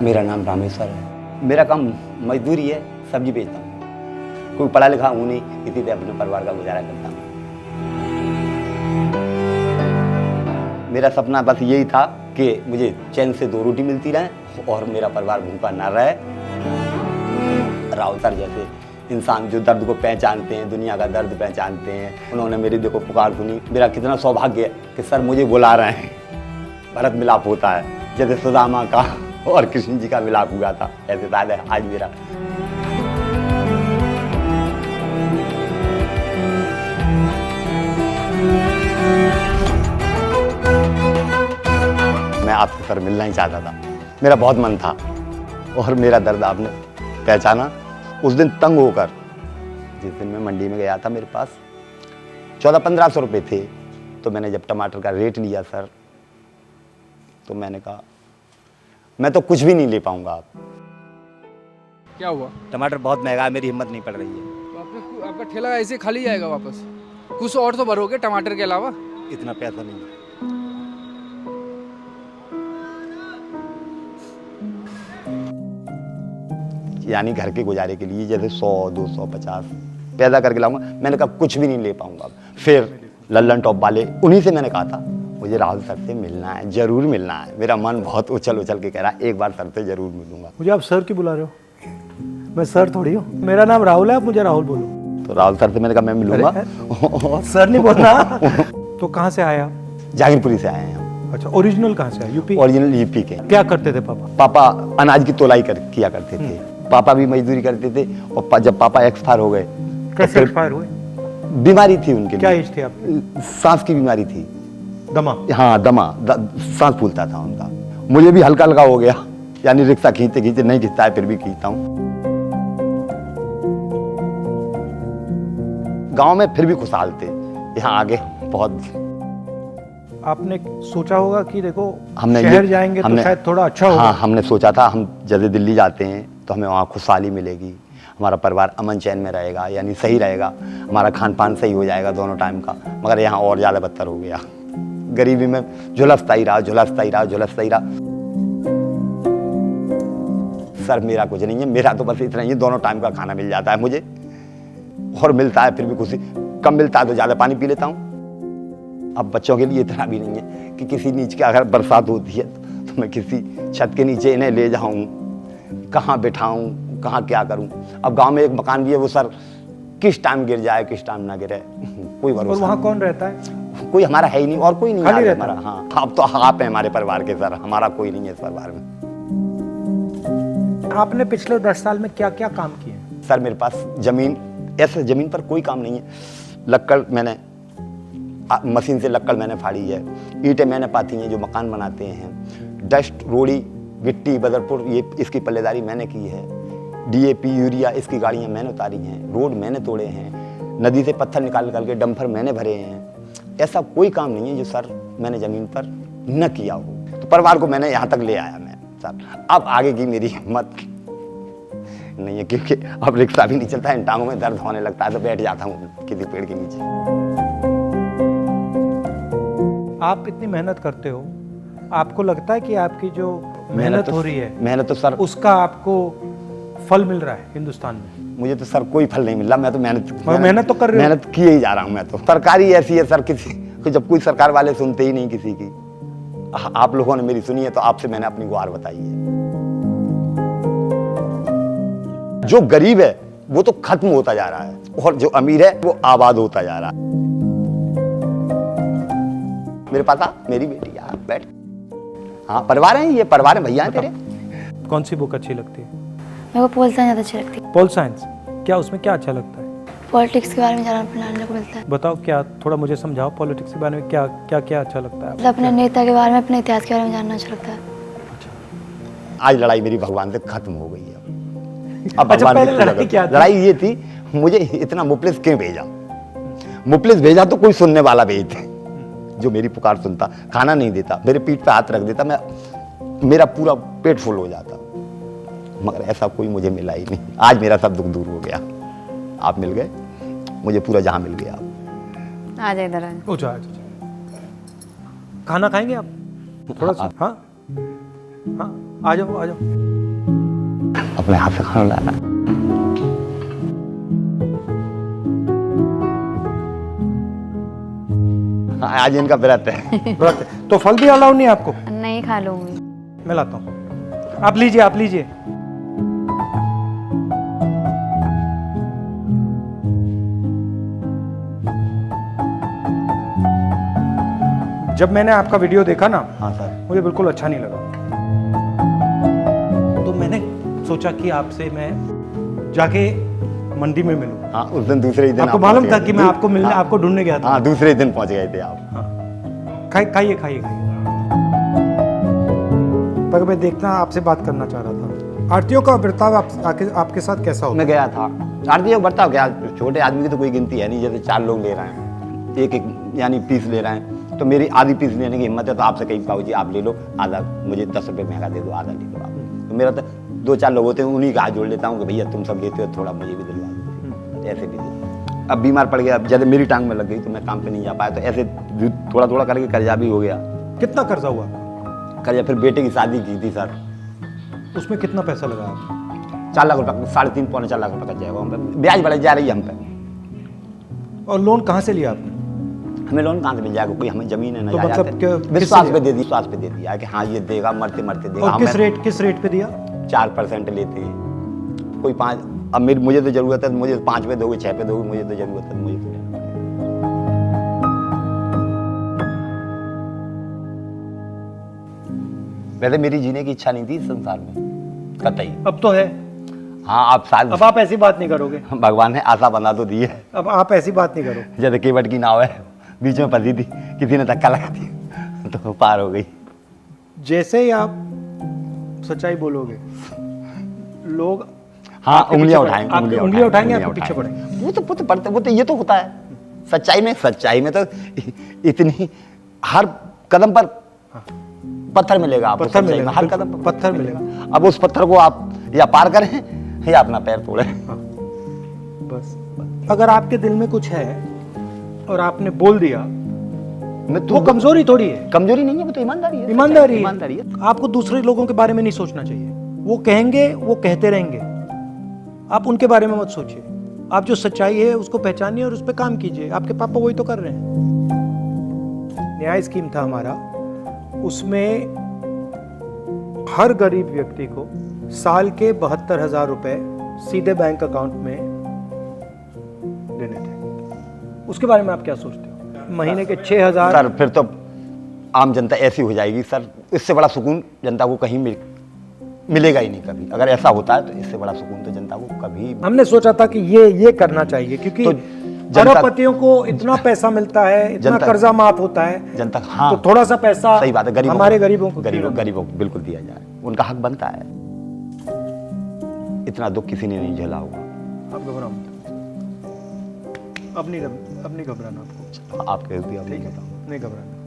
मेरा नाम रामेश्वर है। मेरा काम मजदूरी है, सब्जी बेचता हूँ। कोई पढ़ा लिखा हूँ नहीं, इसी से अपने परिवार का गुजारा करता हूँ। मेरा सपना बस यही था कि मुझे चैन से 2 रोटी मिलती रहे और मेरा परिवार भूखा ना रहे। राहुल सर जैसे इंसान जो दर्द को पहचानते हैं, दुनिया का दर्द पहचानते हैं, उन्होंने मेरी देखो पुकार सुनी। मेरा कितना सौभाग्य है कि सर मुझे बुला रहे हैं। भरत मिलाप होता है जैसे सुदामा का और कृष्ण जी का मिलाप हुआ था, ऐसे शायद है आज मेरा। मैं आपसे सर मिलना ही चाहता था, मेरा बहुत मन था और मेरा दर्द आपने पहचाना। उस दिन तंग होकर, जिस दिन मैं मंडी में गया था, मेरे पास 1400-1500 रुपये थे, तो मैंने जब टमाटर का रेट लिया सर, तो मैंने कहा मैं तो कुछ भी नहीं ले पाऊंगा। आप क्या हुआ? टमाटर बहुत महंगा है, मेरी हिम्मत नहीं पड़ रही है। तो आपका ठेला ऐसे खाली जाएगा वापस? कुछ और तो भरोगे टमाटर के अलावा? इतना पैसा नहीं है। यानी घर के गुजारे के लिए जैसे 100, 200, 50 पैदा करके लाऊंगा। मैंने कहा कुछ भी नहीं ले पाऊंगा। फिर लल्लन टॉप वाले, उन्हीं से मैंने कहा था मुझे राहुल सर से मिलना है, जरूर मिलना है। मेरा मन बहुत उछल उछल के कह रहा है एक बार सर से जरूर मिलूंगा। मुझे आप सर क्यों बुला रहे हो? मैं सर थोड़ी हूँ, मेरा नाम राहुल है, आप मुझे राहुल बोलो। तो राहुल सर से मैंने कहा मैं मिलूंगा। सर नहीं बोलना। तो कहाँ से आए आप? जागीरपुरी से आए हैं हम। अच्छा, ओरिजिनल कहाँ से आए? यूपी? ओरिजिनल यूपी के। क्या करते थे पापा? पापा अनाज की तोलाई किया करते थे। पापा भी मजदूरी करते थे और जब पापा एक्सपायर हो गए, कैसे एक्सपायर हुए? बीमारी थी उनके। क्या एज थी आपकी? सांस की बीमारी थी। दमा? हाँ दमा, सांस फूलता था उनका। मुझे भी हल्का हल्का हो गया, यानी रिक्शा खींचते खींचते, नहीं खींचता है फिर भी खींचता हूँ। गांव में फिर भी खुशहाल थे, यहाँ आगे बहुत। आपने सोचा होगा कि देखो हमने शहर जाएंगे तो शायद थोड़ा अच्छा होगा। हाँ, हमने सोचा था हम जैसे दिल्ली जाते हैं तो हमें वहाँ खुशहाली मिलेगी, हमारा परिवार अमन चैन में रहेगा, यानी सही रहेगा, हमारा खान पान सही हो जाएगा दोनों टाइम का। मगर यहाँ और ज़्यादा बदतर हो गया। गरीबी में झुलसता ही रहा। सर मेरा कुछ नहीं है, मेरा तो बस इतना ही है, दोनों टाइम का खाना मिल जाता है मुझे, और मिलता है फिर भी खुशी। कम मिलता है तो ज़्यादा पानी पी लेता हूँ। अब बच्चों के लिए इतना भी नहीं है कि किसी नीचे के अगर बरसात होती है तो मैं किसी छत के नीचे इन्हें ले जाऊँ, कहाँ बिठाऊँ, कहाँ क्या करूँ। अब गांव में एक मकान भी है, वो सर किस टाइम गिर जाए किस टाइम ना गिरे, कोई भरोसा। और वहाँ कौन रहता है? कोई हमारा है ही नहीं, और कोई नहीं खाली है रहता हमारा। हाँ, आप तो आप हैं हमारे परिवार के सर, हमारा कोई नहीं है इस परिवार में। आपने पिछले 10 साल में क्या क्या काम किए? सर मेरे पास जमीन, ऐसे जमीन पर कोई काम नहीं है। लक्कड़ मैंने मशीन से लक्कड़ मैंने फाड़ी है, ईंटें मैंने पाती हैं जो मकान बनाते हैं, डस्ट, रोड़ी, गिट्टी, बदरपुर, ये इसकी पल्लेदारी मैंने की है, DAP, यूरिया इसकी गाड़ियाँ मैंने उतारी हैं, रोड मैंने तोड़े हैं, नदी से पत्थर निकाल के डंपर मैंने भरे हैं। ऐसा कोई काम नहीं है जो सर मैंने ज़मीन पर न किया हो। तो परिवार को मैंने यहाँ तक ले आया मैं सर। अब आगे की मेरी हिम्मत नहीं है, क्योंकि अब रिक्शा भी नहीं चलता है, टांगों में दर्द होने लगता है तो बैठ जाता हूँ किसी पेड़ के नीचे। आप इतनी मेहनत करते हो, आपको लगता है कि आपकी जो मेहनत हो रही है, मेहनत तो सर, उसका आपको फल मिल रहा है हिंदुस्तान में? मुझे तो सर कोई फल नहीं मिल रहा। मैं तो मेहनत तो कर रहे हो। मेहनत किए ही जा रहा हूँ मैं तो। सरकारी ऐसी है सर, किसी जब कोई सरकार वाले सुनते ही नहीं किसी की। आप लोगों ने मेरी सुनी है तो आपसे मैंने अपनी गुहार बताई है। जो गरीब है वो तो खत्म होता जा रहा है और जो अमीर है वो आबाद होता जा रहा है। मेरे पास आ, मेरी बेटी यार बैठ। हाँ, परिवार है, ये परिवार है, भैया है तेरे। कौन सी बुक अच्छी लगती है? मेरे को पोल साइंस ज़्यादा अच्छी लगती है। Pol science? क्या उसमें क्या अच्छा लगता है? पॉलिटिक्स के बारे में जानने को मिलता है। बताओ, क्या थोड़ा मुझे समझाओ, पॉलिटिक्स के बारे में क्या क्या क्या अच्छा लगता है? मतलब अपने नेता के बारे में, अपने इतिहास के बारे में जानना अच्छा लगता है। आज लड़ाई मेरी भगवान से खत्म हो गई है। अब अच्छा, भगवान पहले की लड़ाई क्या थी? लड़ाई ये थी, मुझे इतना मुफलिस क्यों भेजा। मुफलिस भेजा तो कोई सुनने वाला भेजते जो मेरी पुकार सुनता, खाना नहीं देता, मेरे पीठ पे हाथ रख देता, मेरा पूरा पेट फुल हो जाता। मगर ऐसा कोई मुझे मिला ही नहीं। आज मेरा सब दुख दूर हो गया, आप मिल गए, मुझे पूरा जहां मिल गया। आ जाए इधर। खाना खाएंगे आप? थोड़ा सा। हाँ हाँ, आ जाओ आ जाओ। अपने हाथ से खाना लाना। हाँ, आज इनका व्रत है। व्रत है। तो फल भी अलाउ नहीं है आपको? नहीं खा लूंगी। मैं लाता हूँ, आप लीजिए, आप लीजिए। जब मैंने आपका वीडियो देखा ना, हाँ सर। मुझे बिल्कुल अच्छा नहीं लगा। तो मैंने सोचा कि आपसे मैं जाके मंडी में मिलूं। हाँ, उस दिन दूसरे ही दिन आपको आप मालूम पहुंच था गए कि थे। मैं आपको मिलने, हाँ, आपको ढूंढने गया था। हाँ, दूसरे दिन पहुंच गए थे आप। खाइए खाइए खाइए। पर मैं देखना, आपसे बात करना चाह रहा था, आरतियों का बर्ताव आपके साथ कैसा होता मैं गया था, आरती का बर्ताव क्या, छोटे आदमी की तो कोई गिनती है नहीं। जैसे 4 लोग ले रहे हैं, एक एक यानी पीस ले रहे हैं, तो मेरी आधी पीस लेने की हिम्मत है, तो आपसे कहीं पाओ जी आप ले लो आधा, मुझे 10 रुपये महंगा दे दो, आधा ले लो आप। तो मेरा तो 2-4 लोग होते हैं, उन्हीं का हाथ जोड़ लेता हूँ कि भैया तुम सब लेते हो, थोड़ा मुझे भी दिलवा दो, ऐसे भी दे। अब बीमार पड़ गया, जैसे मेरी टांग में लग गई तो मैं काम पे नहीं जा पाया, तो ऐसे थोड़ा थोड़ा करके कर्जा भी हो गया। कितना कर्जा हुआ? कर्जा फिर बेटे की शादी की थी सर, उसमें कितना पैसा लगा आपको? 4 लाख रुपये, 3.5-4 लाख रुपये का जाएगा हम पे, ब्याज बढ़ जा रही है हम पे। और लोन कहाँ से लिया आपने? हमें लोन कहाँ से मिल जाएगा, कोई हमें जमीन है ना, तो मतलब विश्वास पे दे दी, विश्वास पे दे दिया कि हाँ ये देगा, मरते मरते देगा। और किस रेट पे दिया? 4% लेते हैं, कोई 5। अब मुझे तो जरूरत है, मुझे 5 पे दोगे, 6 पे दोगे, मुझे तो जरूरत है, मुझे तो लेना पड़ेगा। वैसे मेरी जीने की इच्छा नहीं थी इस संसार में कतई। अब तो है। हाँ, आप शायद, अब आप ऐसी बात नहीं करोगे। भगवान ने आशा बना तो दी है। अब आप ऐसी बात नहीं करो। जैसे केवट की नाव है, बीच में फंसी थी, किसी ने धक्का लगा दिया तो पार हो गई। जैसे ही आप सच्चाई बोलोगे, लोग हाँ, आपके उंगलियां पीछे उठाएंगे, आपकी उंगलियां उठाएंगे, आपके पीछे पड़ेंगे। वो तो पड़ते, वो तो ये तो होता है सच्चाई में तो इतनी हर कदम पर पत्थर मिलेगा आपको, पत्थर सच्चाई में मिलेगा, हर कदम पर पत्थर मिलेगा। अब उस पत्थर को आप या पार करें या अपना पैर तोड़े। बस अगर आपके दिल में कुछ है और आपने बोल दिया, वो कमजोरी थोड़ी है। कमजोरी नहीं है, वो तो ईमानदारी है। ईमानदारी है। आपको दूसरे लोगों के बारे में नहीं सोचना चाहिए। वो कहेंगे, वो कहते रहेंगे, आप उनके बारे में मत सोचिए। आप जो सच्चाई है उसको पहचानिए और उस पर काम कीजिए। आपके पापा वही तो कर रहे हैं। न्याय स्कीम था हमारा, उसमें हर गरीब व्यक्ति को साल के 72,000 रुपए सीधे बैंक अकाउंट में देने थे। उसके बारे में आप क्या सोचते हो? महीने के 6,000। सर फिर तो आम जनता ऐसी हो जाएगी सर, इससे बड़ा सुकून जनता को कहीं मिलेगा ही नहीं कभी। अगर ऐसा होता है तो इससे बड़ा सुकून तो जनता को कभी। हमने सोचा था कि ये करना चाहिए, क्योंकि तो अरबपतियों को इतना पैसा मिलता है, इतना कर्जा माफ होता है जनता। हाँ, तो थोड़ा सा पैसा सही बात है, हमारे गरीबों को बिल्कुल दिया जाए, उनका हक बनता है। इतना दुख किसी ने नहीं झेला होगा। आप घबराओ मत, अब नहीं घबराना आपको। आप कह दिया, नहीं घबराना।